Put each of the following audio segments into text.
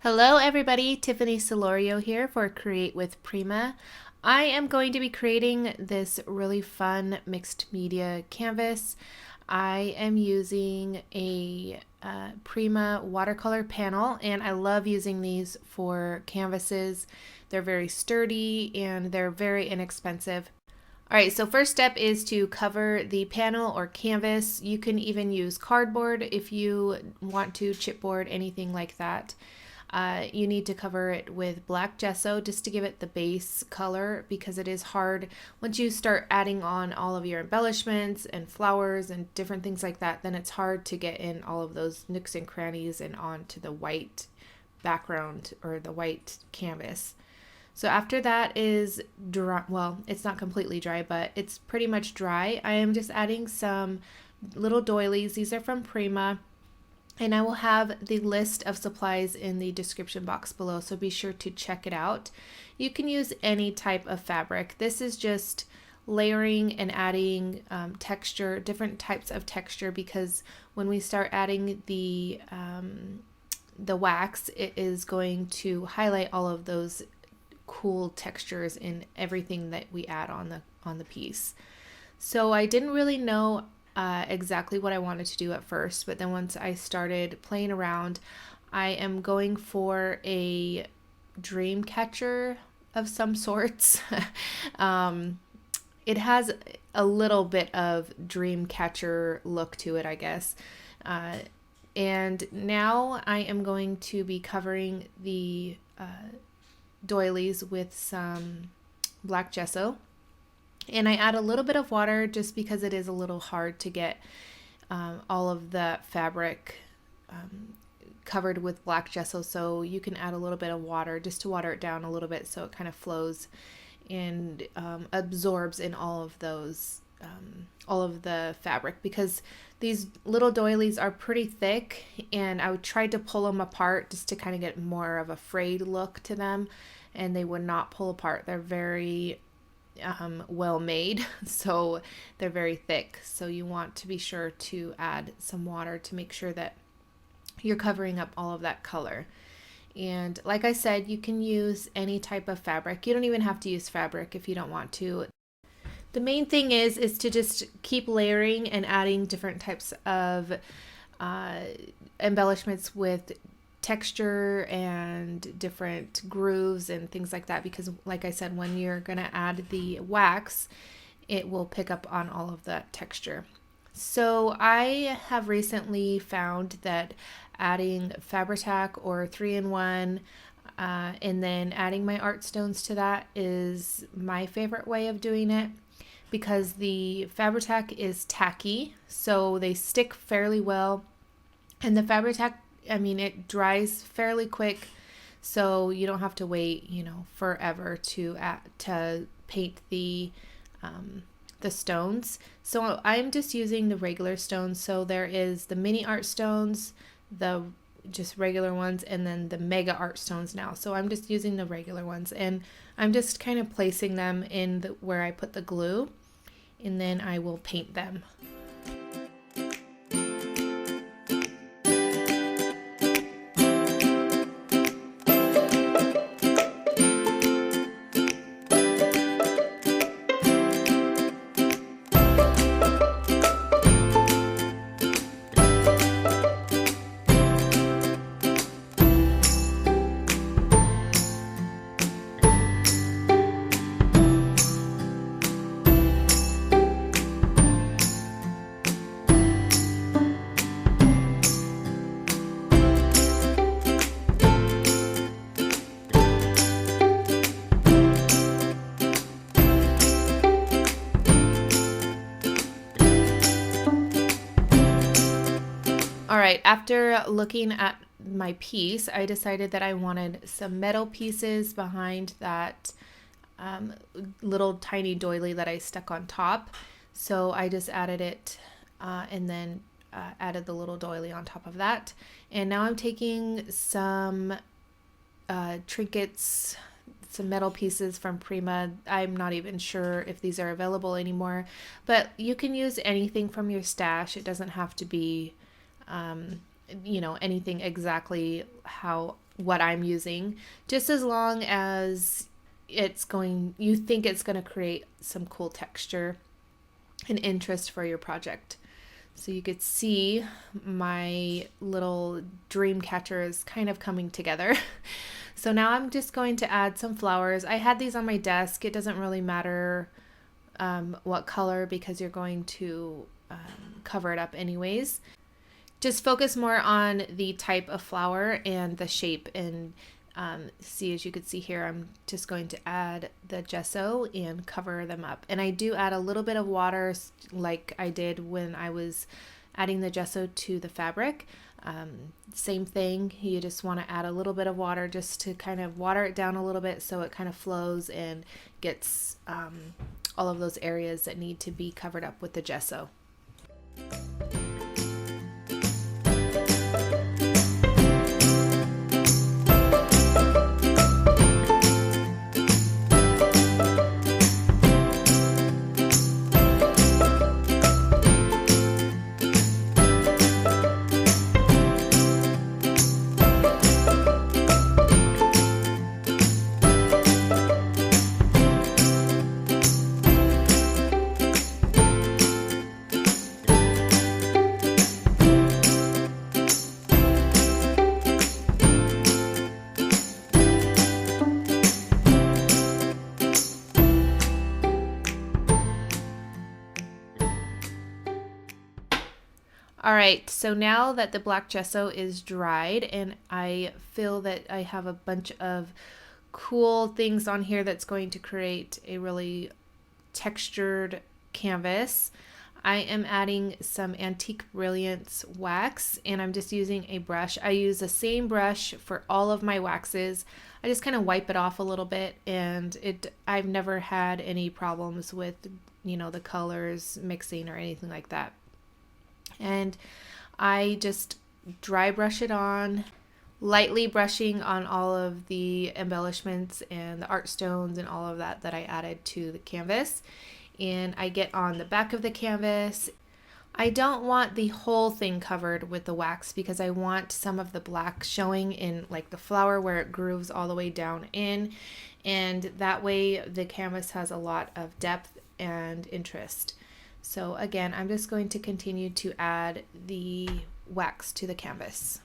Hello everybody, Tiffany Solorio here for Create with Prima. I am going to be creating this really fun mixed media canvas. I am using a Prima watercolor panel, and I love using these for canvases. They're very sturdy and they're very inexpensive. Alright, so first step is to cover the panel or canvas. You can even use cardboard if you want to, chipboard, anything like that. You need to cover it with black gesso just to give it the base color, because it is hard once you start adding on all of your embellishments and flowers and different things like that. Then it's hard to get in all of those nooks and crannies and onto the white background or the white canvas. So after that is dry, well, it's not completely dry, but it's pretty much dry. I am just adding some little doilies. These are from Prima. And I will have the list of supplies in the description box below, so be sure to check it out. You can use any type of fabric. This is just layering and adding texture, different types of texture, because when we start adding the wax, it is going to highlight all of those cool textures in everything that we add on the piece. So I didn't really know exactly what I wanted to do at first, but then once I started playing around, I am going for a dream catcher of some sorts. It has a little bit of dream catcher look to it, I guess. And now I am going to be covering the doilies with some black gesso. And I add a little bit of water just because it is a little hard to get all of the fabric covered with black gesso. So you can add a little bit of water just to water it down a little bit so it kind of flows and absorbs in all of those, all of the fabric, because these little doilies are pretty thick, and I would try to pull them apart just to kind of get more of a frayed look to them, and they would not pull apart. They're very well made, so they're very thick, so you want to be sure to add some water to make sure that you're covering up all of that color. And like I said, you can use any type of fabric. You don't even have to use fabric if you don't want to. The main thing is to just keep layering and adding different types of embellishments with texture and different grooves and things like that, because like I said, when you're going to add the wax, it will pick up on all of that texture. So I have recently found that adding Fabri-Tac or 3-in-1 and then adding my art stones to that is my favorite way of doing it, because the Fabri-Tac is tacky, so they stick fairly well, and the Fabri-Tac, I mean, it dries fairly quick, so you don't have to wait, forever to paint the stones. So I'm just using the regular stones. So there is the mini art stones, the just regular ones, and then the mega art stones now. So I'm just using the regular ones, and I'm just kind of placing them in where I put the glue, and then I will paint them. All right, after looking at my piece, I decided that I wanted some metal pieces behind that little tiny doily that I stuck on top. So I just added it and then added the little doily on top of that. And now I'm taking some trinkets, some metal pieces from Prima. I'm not even sure if these are available anymore, but you can use anything from your stash. It doesn't have to be anything exactly what I'm using, just as long as you think it's going to create some cool texture and interest for your project. So you could see my little dream catcher is kind of coming together. So now I'm just going to add some flowers. I had these on my desk. It doesn't really matter what color because you're going to cover it up anyways. Just focus more on the type of flower and the shape, and see, as you could see here, I'm just going to add the gesso and cover them up. And I do add a little bit of water like I did when I was adding the gesso to the fabric. Same thing, you just want to add a little bit of water just to kind of water it down a little bit so it kind of flows and gets all of those areas that need to be covered up with the gesso. All right, so now that the black gesso is dried and I feel that I have a bunch of cool things on here that's going to create a really textured canvas, I am adding some Antique Brilliance wax, and I'm just using a brush. I use the same brush for all of my waxes. I just kind of wipe it off a little bit, and I've never had any problems with, the colors mixing or anything like that. And I just dry brush it on, lightly brushing on all of the embellishments and the art stones and all of that I added to the canvas. And I get on the back of the canvas. I don't want the whole thing covered with the wax because I want some of the black showing in like the flower where it grooves all the way down in, and that way the canvas has a lot of depth and interest. So again, I'm just going to continue to add the wax to the canvas.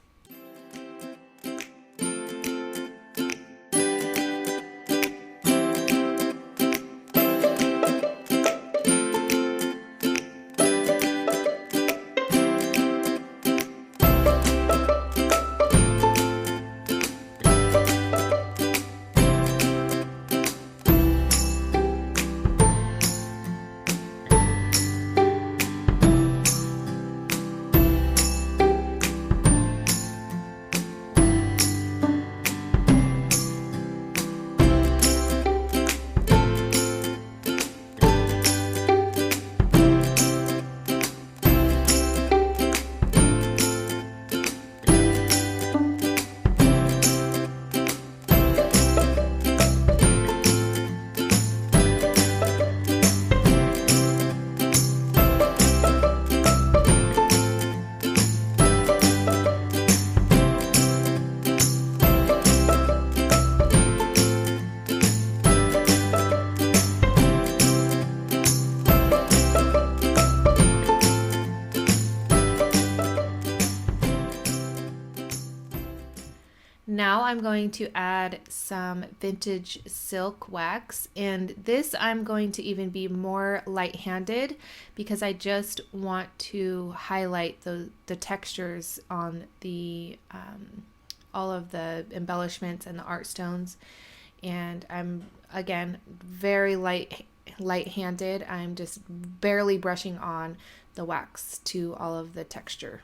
Now I'm going to add some vintage silk wax, and this I'm going to even be more light-handed because I just want to highlight the textures on the all of the embellishments and the art stones. And I'm again very light-handed. I'm just barely brushing on the wax to all of the texture.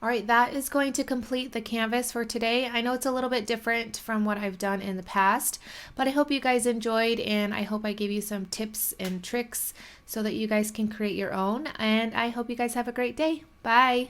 All right, that is going to complete the canvas for today. I know it's a little bit different from what I've done in the past, but I hope you guys enjoyed, and I hope I gave you some tips and tricks so that you guys can create your own. And I hope you guys have a great day. Bye.